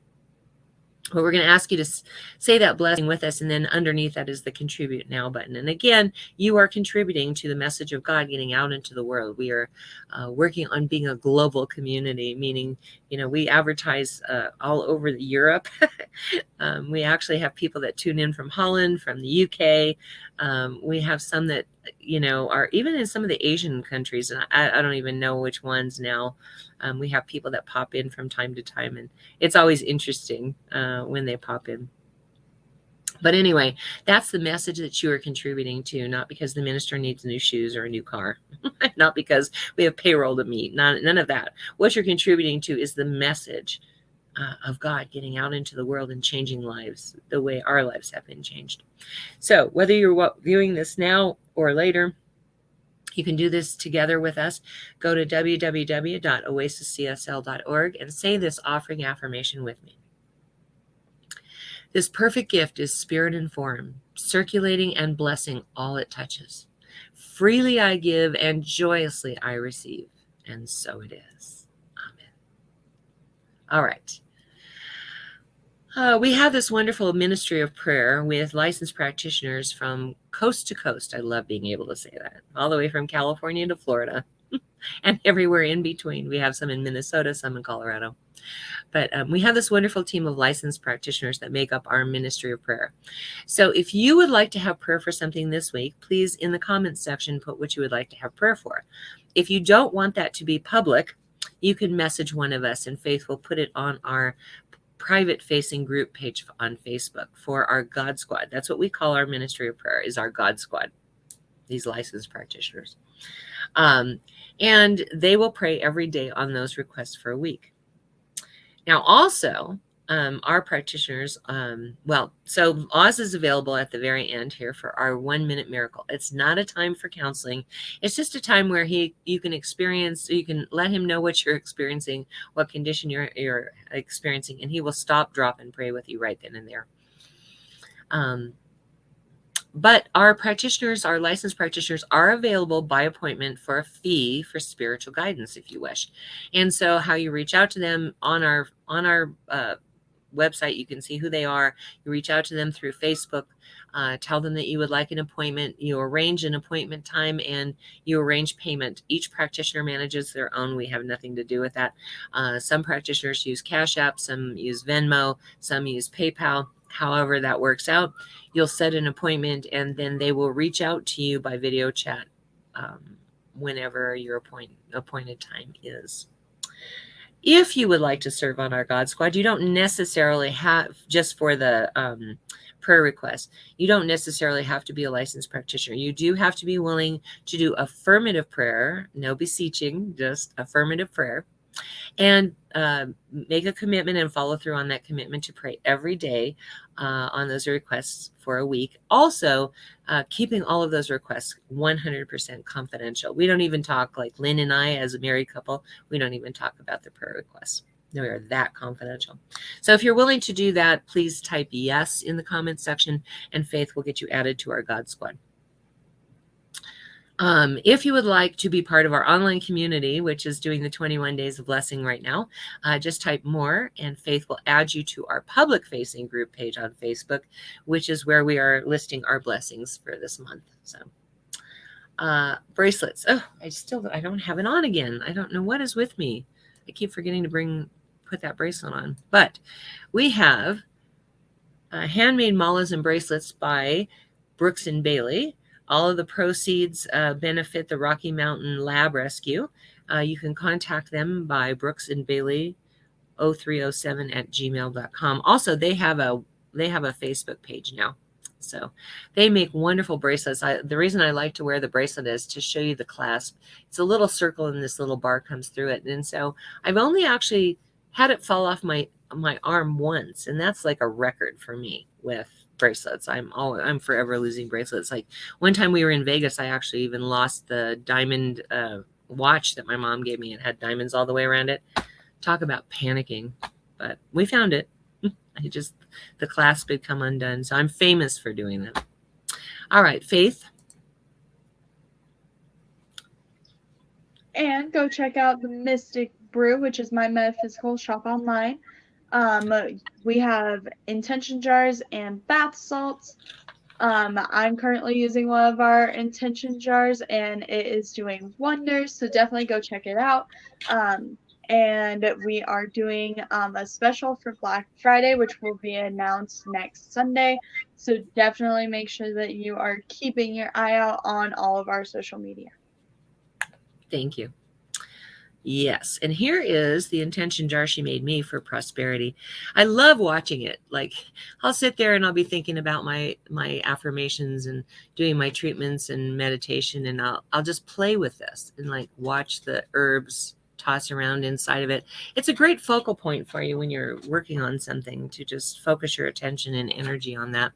But we're going to ask you to say that blessing with us, and then underneath that is the Contribute Now button. And again, you are contributing to the message of God getting out into the world. We are working on being a global community, meaning, we advertise all over Europe. We actually have people that tune in from Holland, from the UK. We have some that, are even in some of the Asian countries, and I don't even know which ones now. We have people that pop in from time to time, and it's always interesting when they pop in. But anyway, that's the message that you are contributing to, not because the minister needs new shoes or a new car, not because we have payroll to meet, none of that. What you're contributing to is the message of God getting out into the world and changing lives the way our lives have been changed. So whether you're viewing this now or later, you can do this together with us. Go to www.oasiscsl.org and say this offering affirmation with me. This perfect gift is spirit and form, circulating and blessing all it touches. Freely I give and joyously I receive. And so it is. Amen. All right. We have this wonderful ministry of prayer with licensed practitioners from coast to coast. I love being able to say that. All the way from California to Florida and everywhere in between. We have some in Minnesota, some in Colorado. But we have this wonderful team of licensed practitioners that make up our ministry of prayer. So if you would like to have prayer for something this week, please in the comments section put what you would like to have prayer for. If you don't want that to be public, you can message one of us and Faith will put it on our private facing group page on Facebook for our God Squad. That's what we call our ministry of prayer, is our God Squad, these licensed practitioners. And they will pray every day on those requests for a week. Now, also, our practitioners, so Oz is available at the very end here for our 1 minute miracle. It's not a time for counseling. It's just a time where you can let him know what you're experiencing, what condition you're experiencing, and he will stop, drop, and pray with you right then and there. But our practitioners, our licensed practitioners, are available by appointment for a fee for spiritual guidance if you wish. And so how you reach out to them on our website, you can see who they are. You reach out to them through Facebook, tell them that you would like an appointment. You arrange an appointment time and you arrange payment. Each practitioner manages their own. We have nothing to do with that. Some practitioners use Cash App, some use Venmo, some use PayPal. However that works out, you'll set an appointment and then they will reach out to you by video chat whenever your appointed time is. If you would like to serve on our God Squad, you don't necessarily have, just for the prayer request, you don't necessarily have to be a licensed practitioner. You do have to be willing to do affirmative prayer, no beseeching, just affirmative prayer. And make a commitment and follow through on that commitment to pray every day on those requests for a week. Also, keeping all of those requests 100% confidential. We don't even talk, like Lynn and I as a married couple, we don't even talk about the prayer requests. We are that confidential. So if you're willing to do that, please type yes in the comments section and Faith will get you added to our God Squad. If you would like to be part of our online community, which is doing the 21 days of blessing right now, just type more and Faith will add you to our public facing group page on Facebook, which is where we are listing our blessings for this month. So bracelets. Oh, I don't have it on again. I don't know what is with me. I keep forgetting to put that bracelet on, but we have handmade malas and bracelets by Brooks and Bailey. All of the proceeds benefit the Rocky Mountain Lab Rescue. You can contact them by Brooks and Bailey 0307@gmail.com. Also, they have a Facebook page now. So they make wonderful bracelets. The reason I like to wear the bracelet is to show you the clasp. It's a little circle and this little bar comes through it. And so I've only actually had it fall off my arm once. And that's like a record for me with bracelets. I'm forever losing bracelets. Like one time we were in Vegas, I actually even lost the diamond watch that my mom gave me. It had diamonds all the way around it. Talk about panicking, but we found it. The clasp had come undone. So I'm famous for doing that. All right, Faith. And go check out the Mystic Brew, which is my metaphysical shop online. We have intention jars and bath salts. I'm currently using one of our intention jars and it is doing wonders, so definitely go check it out. And we are doing a special for Black Friday, which will be announced next Sunday, so definitely make sure that you are keeping your eye out on all of our social media. Thank you. Yes. And here is the intention jar she made me for prosperity. I love watching it. Like, I'll sit there and I'll be thinking about my affirmations and doing my treatments and meditation, and I'll just play with this and like watch the herbs toss around inside of it. It's a great focal point for you when you're working on something, to just focus your attention and energy on that.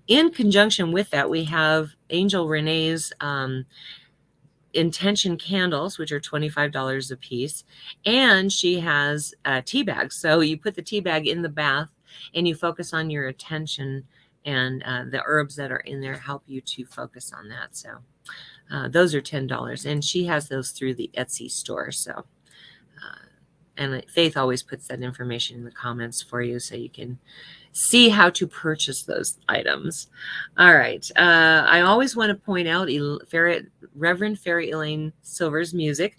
In conjunction with that, we have Angel Renee's intention candles, which are $25 a piece, and she has tea bags. So you put the tea bag in the bath and you focus on your attention, and the herbs that are in there help you to focus on that. So those are $10, and she has those through the Etsy store. So and Faith always puts that information in the comments for you, so you can see how to purchase those items. All right. I always want to point out Reverend Fairy Elaine Silver's music.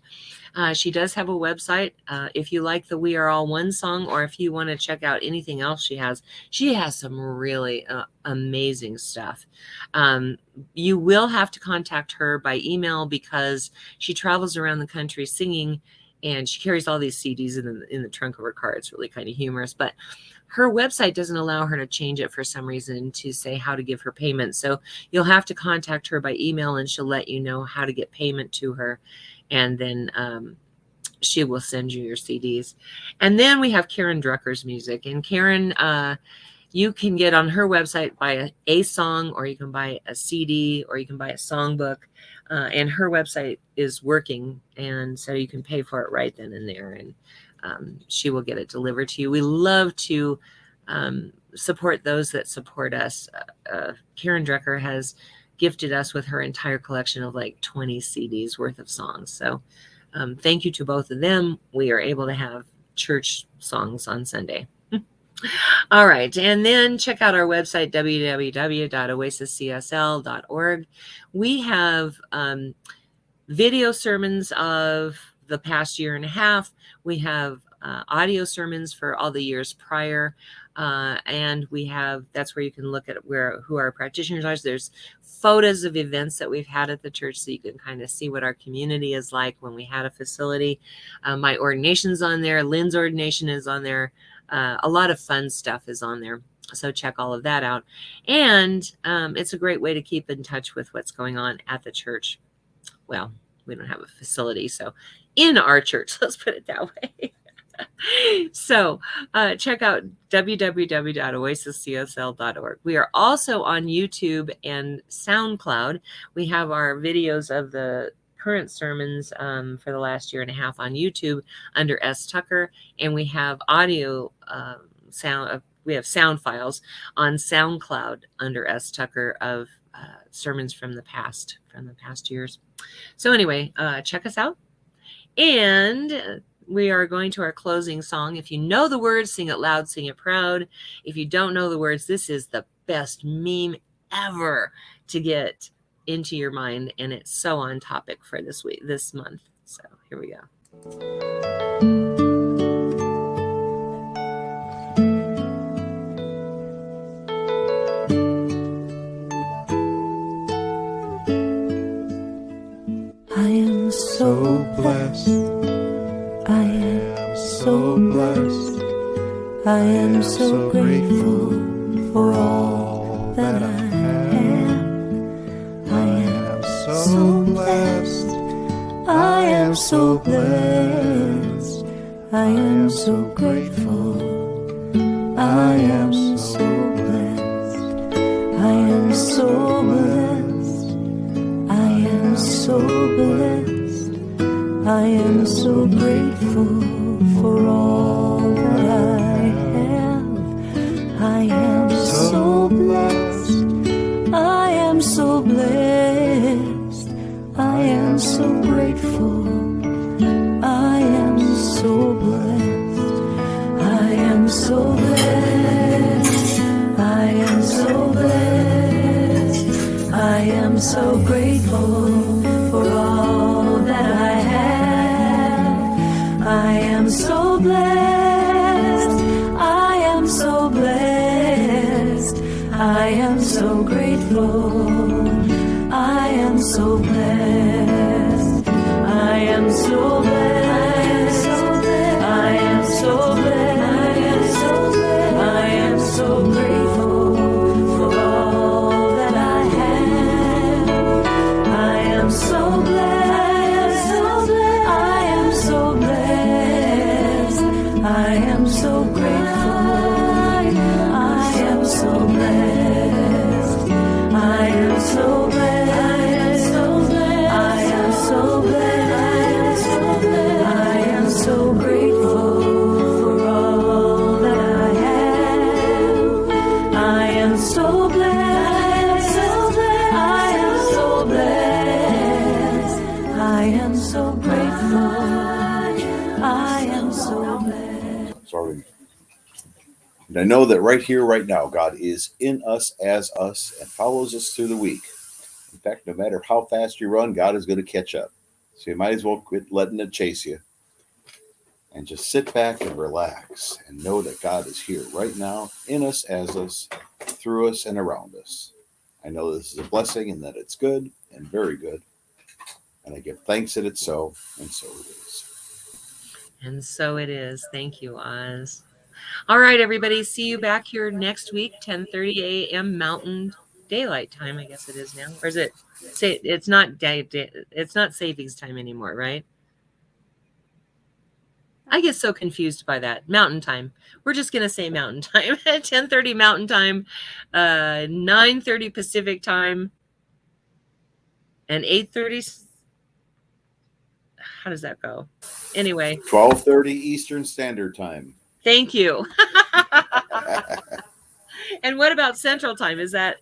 She does have a website. If you like the We Are All One song, or if you want to check out anything else she has some really amazing stuff. You will have to contact her by email, because she travels around the country singing, and she carries all these CDs in the trunk of her car. It's really kind of humorous, but her website doesn't allow her to change it for some reason, to say how to give her payment. So you'll have to contact her by email, and she'll let you know how to get payment to her. And then she will send you your CDs. And then we have Karen Drucker's music. And Karen, you can get on her website, buy a song, or you can buy a CD, or you can buy a songbook. And her website is working, and so you can pay for it right then and there, and she will get it delivered to you. We love to support those that support us. Karen Drucker has gifted us with her entire collection of like 20 CDs worth of songs. So thank you to both of them. We are able to have church songs on Sunday. All right. And then check out our website, www.oasiscsl.org. We have video sermons of the past year and a half. We have audio sermons for all the years prior. And we have, that's where you can look at who our practitioners are. So there's photos of events that we've had at the church, so you can kind of see what our community is like when we had a facility. My ordination's on there. Lynn's ordination is on there. A lot of fun stuff is on there. So check all of that out. And it's a great way to keep in touch with what's going on at the church. Well, we don't have a facility, so in our church, let's put it that way. So check out www.oasiscsl.org. We are also on YouTube and SoundCloud. We have our videos of the current sermons for the last year and a half on YouTube under S. Tucker, and we have audio we have sound files on SoundCloud under S. Tucker of sermons from the past years. So anyway, check us out. And we are going to our closing song. If you know the words, sing it loud, sing it proud. If you don't know the words, this is the best meme ever to get into your mind, and it's so on topic for this month. So here we go. I am so blessed. I am so blessed. I am so grateful for all that I have. I am so blessed. I am so blessed. I am so grateful. I am so blessed. I am so blessed. I am so blessed. I am so grateful for all that I have. I am so blessed. I am so blessed. I am so grateful. I am so blessed. I am so blessed. I am so blessed. I am so grateful for all that I have. I am so blessed. I am so blessed. I am so grateful. I am so blessed. I am so blessed. And I know that right here, right now, God is in us, as us, and follows us through the week. In fact, no matter how fast you run, God is going to catch up. So you might as well quit letting it chase you. And just sit back and relax and know that God is here right now, in us, as us, through us, and around us. I know this is a blessing and that it's good and very good. And I give thanks that it's so, and so it is. And so it is. Thank you, Oz. All right, everybody. See you back here next week, 10:30 a.m. Mountain Daylight Time. I guess it is now. Or is it? Say it's not it's not savings time anymore, right? I get so confused by that. Mountain time. We're just gonna say mountain time. 10:30 Mountain Time, 9:30 Pacific Time, and 8:30. How does that go? Anyway, 12:30 Eastern Standard Time. thank you. And what about Central Time? Is that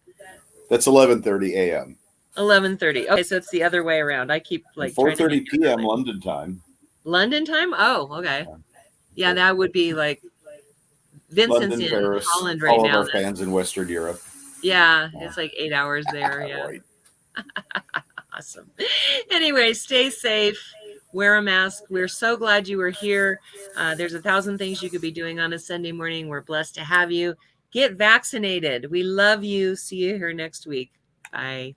That's 11:30 a.m. 11:30? Okay, so it's the other way around. I keep like trying to 4:30 make it p.m. right. London time. London time? Oh, okay. Yeah, that would be like Vincent's London, in Paris, Holland right all now. of our fans in Western Europe. Yeah, it's like 8 hours there. Yeah. Right. Awesome. Anyway, stay safe. Wear a mask. We're so glad you were here. There's 1,000 things you could be doing on a Sunday morning. We're blessed to have you. Get vaccinated. We love you. See you here next week. Bye.